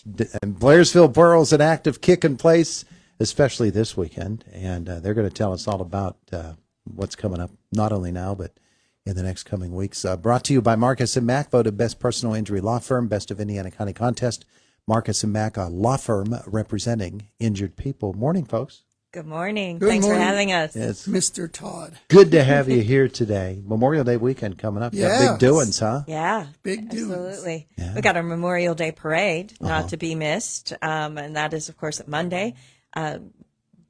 And Blairsville Boro's an active kick in place, especially this weekend, and they're going to tell us all about what's coming up, not only now, but in the next coming weeks. Brought to you by Marcus & Mack, voted Best Personal Injury Law Firm, Best of Indiana County Contest. Marcus & Mack, a law firm representing injured people. Morning, folks. Good morning. Good Thanks morning. for having us. It's Mr. Todd. good to have you here today. Memorial Day weekend coming up. Yes. Got big doings, huh? Yeah, Big doings. absolutely. Yeah. We got our Memorial Day parade, not to be missed, and that is, of course, at Monday.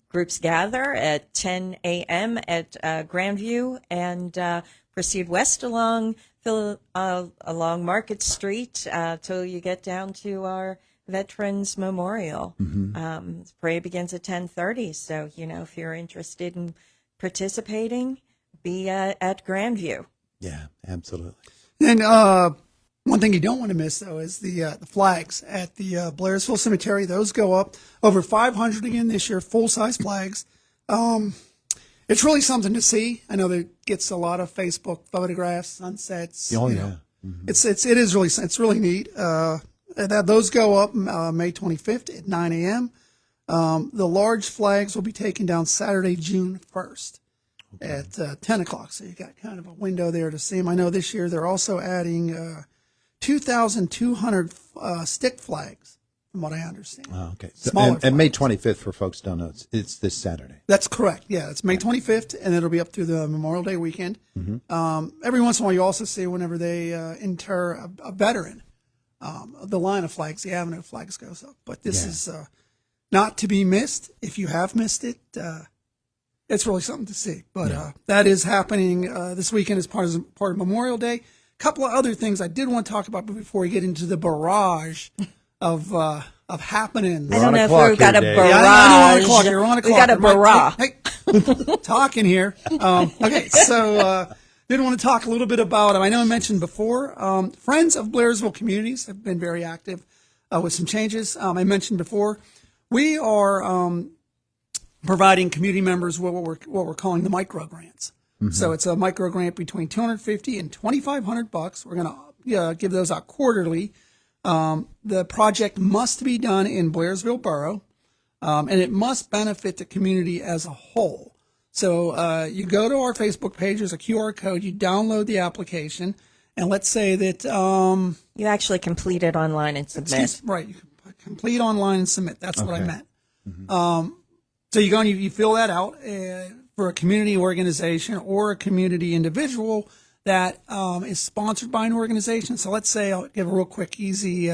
Groups gather at 10 a.m. at Grandview and proceed west along Market Street till you get down to our Veterans Memorial. The parade begins at 10:30, so if you're interested in participating, be at Grandview. Yeah, absolutely. And one thing you don't want to miss, though, is the flags at the Blairsville Cemetery. Those go up over 500 again this year, full-size flags. It's really something to see. I know that gets a lot of Facebook photographs, sunsets. Oh, you yeah. know. It's really neat. Those go up May 25th at 9 a.m. The large flags will be taken down Saturday, June 1st at 10 o'clock. So you got kind of a window there to see them. I know this year they're also adding 2,200 stick flags, from what I understand. Oh, okay. Smaller And May flags. 25th, for folks who don't know, it's this Saturday. That's correct. Yeah, it's May 25th, and it'll be up through the Memorial Day weekend. Every once in a while, you also see whenever they inter a veteran, the line of flags, the avenue of flags goes up. But this is not to be missed. If you have missed it, it's really something to see. But that is happening this weekend as part of Memorial Day. A couple of other things I did want to talk about before we get into the barrage of happenings. I don't know o'clock if we've got a here, Dave. barrage. Yeah, I know we're on o'clock here. We're on We o'clock. got a barrage. Hey, talking here. Okay, so did want to talk a little bit about, I know I mentioned before, Friends of Blairsville Communities have been very active with some changes. I mentioned before, we are providing community members what we're calling the micro grants. So it's a micro grant between $250 and $2,500. We're going to give those out quarterly. The project must be done in Blairsville Borough, and it must benefit the community as a whole. So you go to our Facebook page, there's a QR code, you download the application, and let's say that You actually complete it online and submit. right, you can complete online and submit. That's what I meant. So you go and you fill that out for a community organization or a community individual that is sponsored by an organization. So let's say, I'll give a real quick, easy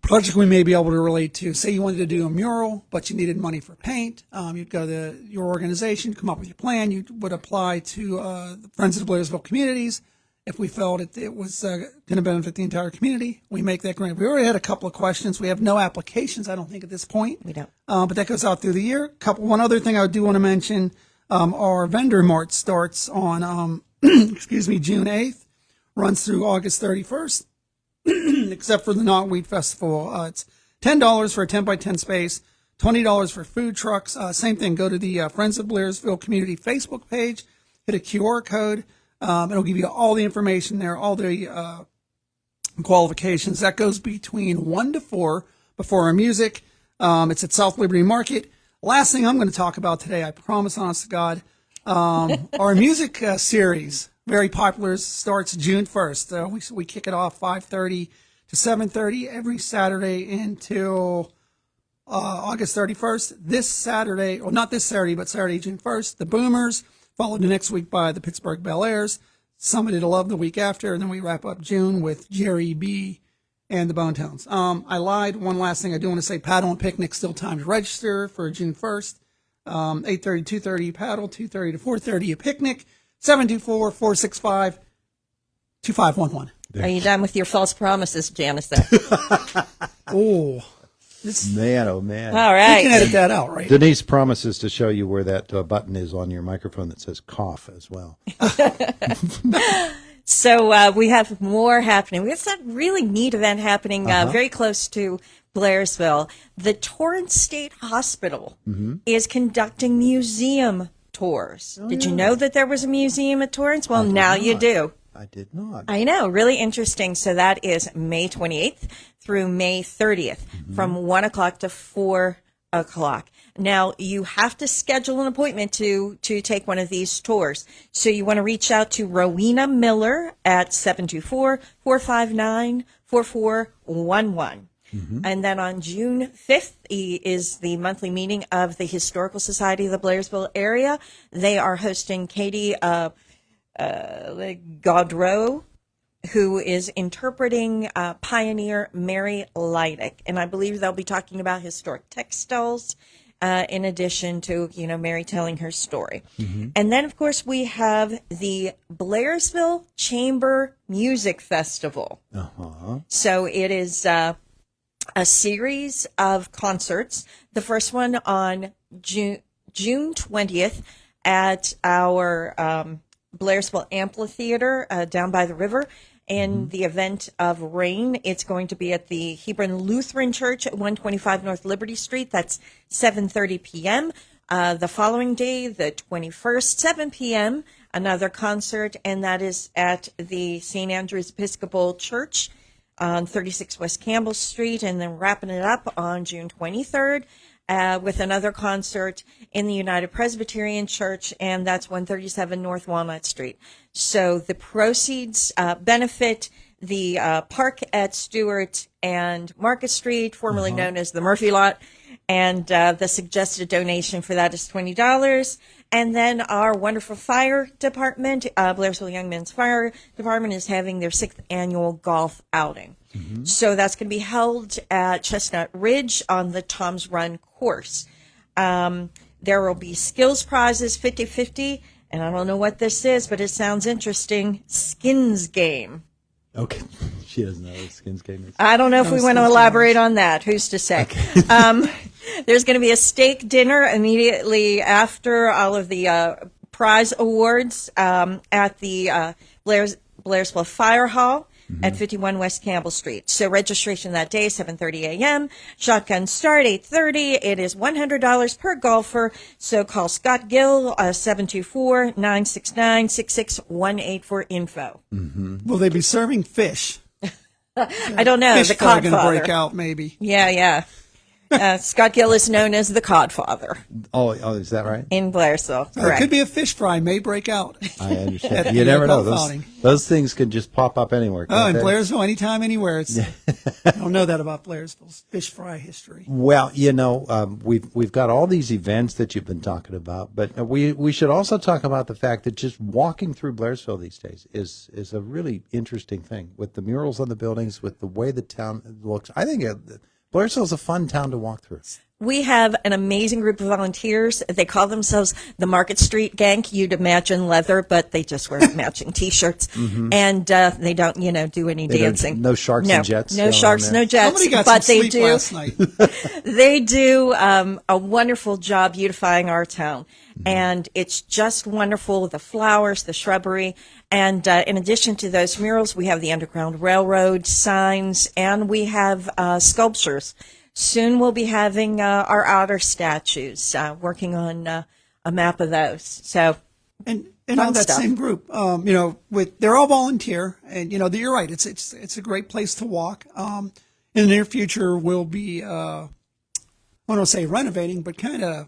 project we may be able to relate to. Say you wanted to do a mural, but you needed money for paint. You'd go to your organization, come up with your plan. You would apply to the Friends of the Blairsville Communities. If we felt it was going to benefit the entire community, we make that grant. We already had a couple of questions. We have no applications, I don't think, at this point. We don't. But that goes out through the year. One other thing I do want to mention, our vendor mart starts on, June 8th, runs through August 31st, except for the Knotweed Festival. It's $10 for a 10 by 10 space, $20 for food trucks. Same thing, go to the Friends of Blairsville Community Facebook page, hit a QR code. It'll give you all the information there, all the qualifications. That goes between 1 to 4 before our music. It's at South Liberty Market. Last thing I'm going to talk about today, I promise, honest to God, our music series, very popular, starts June 1st. We kick it off 5:30 to 7:30 every Saturday until August 31st. This Saturday, or not this Saturday, but Saturday, June 1st, the Boomers, followed the next week by the Pittsburgh Bel Airs, Somebody to Love the week after, and then we wrap up June with Jerry B. and the Bone Tones. I lied. One last thing I do want to say, paddle and picnic, still time to register for June 1st. 8:30 to 2:30 paddle, 2:30 to 4:30 a picnic, 724-465-2511. Are you done with your false promises, Janusek? Oh, Man, oh, man. All you right. can edit that out, right? Denise promises to show you where that button is on your microphone that says cough as well. So we have more happening. We have that really neat event happening very close to Blairsville. The Torrance State Hospital is conducting museum tours. Did you know that there was a museum at Torrance? Well, now you do. I did not. I know, really interesting. So that is May 28th through May 30th from 1 o'clock to 4 o'clock. Now, you have to schedule an appointment to take one of these tours. So you want to reach out to Rowena Miller at 724-459-4411. And then on June 5th is the monthly meeting of the Historical Society of the Blairsville area. They are hosting Katie Gaudreau, who is interpreting pioneer Mary Leidick. And I believe they'll be talking about historic textiles in addition to, Mary telling her story. And then, of course, we have the Blairsville Chamber Music Festival. So it is a series of concerts. The first one on June 20th at our Blairsville Amphitheater down by the river. In the event of rain, it's going to be at the Hebron Lutheran Church at 125 North Liberty Street. That's 7:30 p.m. The following day, the 21st, 7 p.m., another concert, and that is at the St. Andrew's Episcopal Church on 36 West Campbell Street, and then wrapping it up on June 23rd with another concert in the United Presbyterian Church, and that's 137 North Walnut Street. So the proceeds benefit the park at Stewart and Market Street, formerly known as the Murphy Lot, and the suggested donation for that is $20. And then our wonderful fire department, Blairsville Young Men's Fire Department, is having their 6th annual golf outing. So that's going to be held at Chestnut Ridge on the Tom's Run course. There will be skills prizes, 50-50, and I don't know what this is, but it sounds interesting. Skins game. Okay. She doesn't know what skins game is. I don't know if we want to elaborate on that. Who's to say? Okay. There's going to be a steak dinner immediately after all of the prize awards at the Blairsville Fire Hall at 51 West Campbell Street. So registration that day, 7:30 a.m. Shotgun start, 8:30. It is $100 per golfer. So call Scott Gill, 724-969-6618 for info. Will they be serving fish? I don't know. Fish The fry going to Codfather. break out, maybe. Yeah. Scott Gill is known as the Codfather Oh, is that right? in Blairsville. It Correct. could be a fish fry, may break out. I understand. At You the never know. golf outing. Those things can just pop up anywhere. Oh, can't in they? Blairsville, anytime, anywhere. I don't know that about Blairsville's fish fry history. Well, we've got all these events that you've been talking about, but we should also talk about the fact that just walking through Blairsville these days is a really interesting thing with the murals on the buildings, with the way the town looks. I think Blairsville is a fun town to walk through. We have an amazing group of volunteers. They call themselves the Market Street Gang. You'd imagine leather, but they just wear matching T-shirts. And they don't, do any dancing. No sharks and jets. No going sharks, on there. no jets. Somebody got but some they sleep do. last night. They do a wonderful job beautifying our town. And it's just wonderful, the flowers, the shrubbery. And in addition to those murals, we have the Underground Railroad signs, and we have sculptures. Soon we'll be having our otter statues, working on a map of those. So, And fun on that stuff. same group, they're all volunteer, and you're right. It's a great place to walk. In the near future, we'll be I don't want to say renovating, but kind of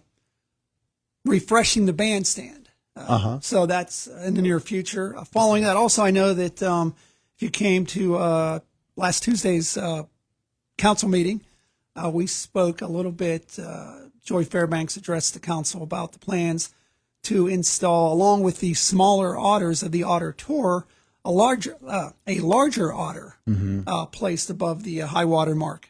refreshing the bandstand. So that's in the near future. Following that, also I know that if you came to last Tuesday's council meeting, we spoke a little bit. Joy Fairbanks addressed the council about the plans to install, along with the smaller otters of the Otter Tour, a larger otter placed above the high water mark.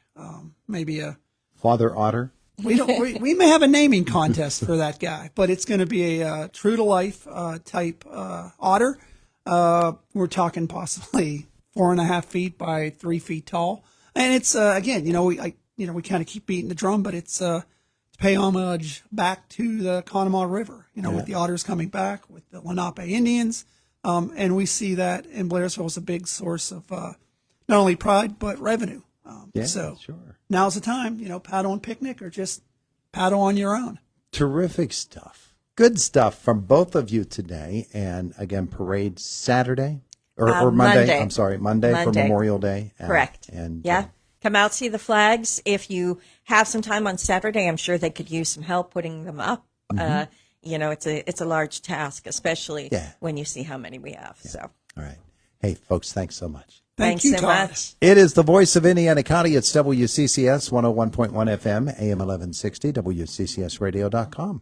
Maybe a Father Otter. we may have a naming contest for that guy, but it's going to be a true to life type otter. We're talking possibly 4.5 feet by 3 feet tall, and it's again, we kind of keep beating the drum, but it's to pay homage back to the Conemaugh River, with the otters coming back, with the Lenape Indians. And we see that in Blairsville as a big source of not only pride, but revenue. So sure. now's the time, paddle and picnic or just paddle on your own. Terrific stuff. Good stuff from both of you today. And again, parade Saturday. or Monday. Monday. I'm sorry, Monday for Monday. Memorial Day. Correct. And yeah. Come out, see the flags. If you have some time on Saturday, I'm sure they could use some help putting them up. It's a large task, especially when you see how many we have. So, all right. Hey, folks, thanks so much. Thank thanks you, so Todd. much. It is the voice of Indiana County. It's WCCS 101.1 FM, AM 1160, WCCSradio.com.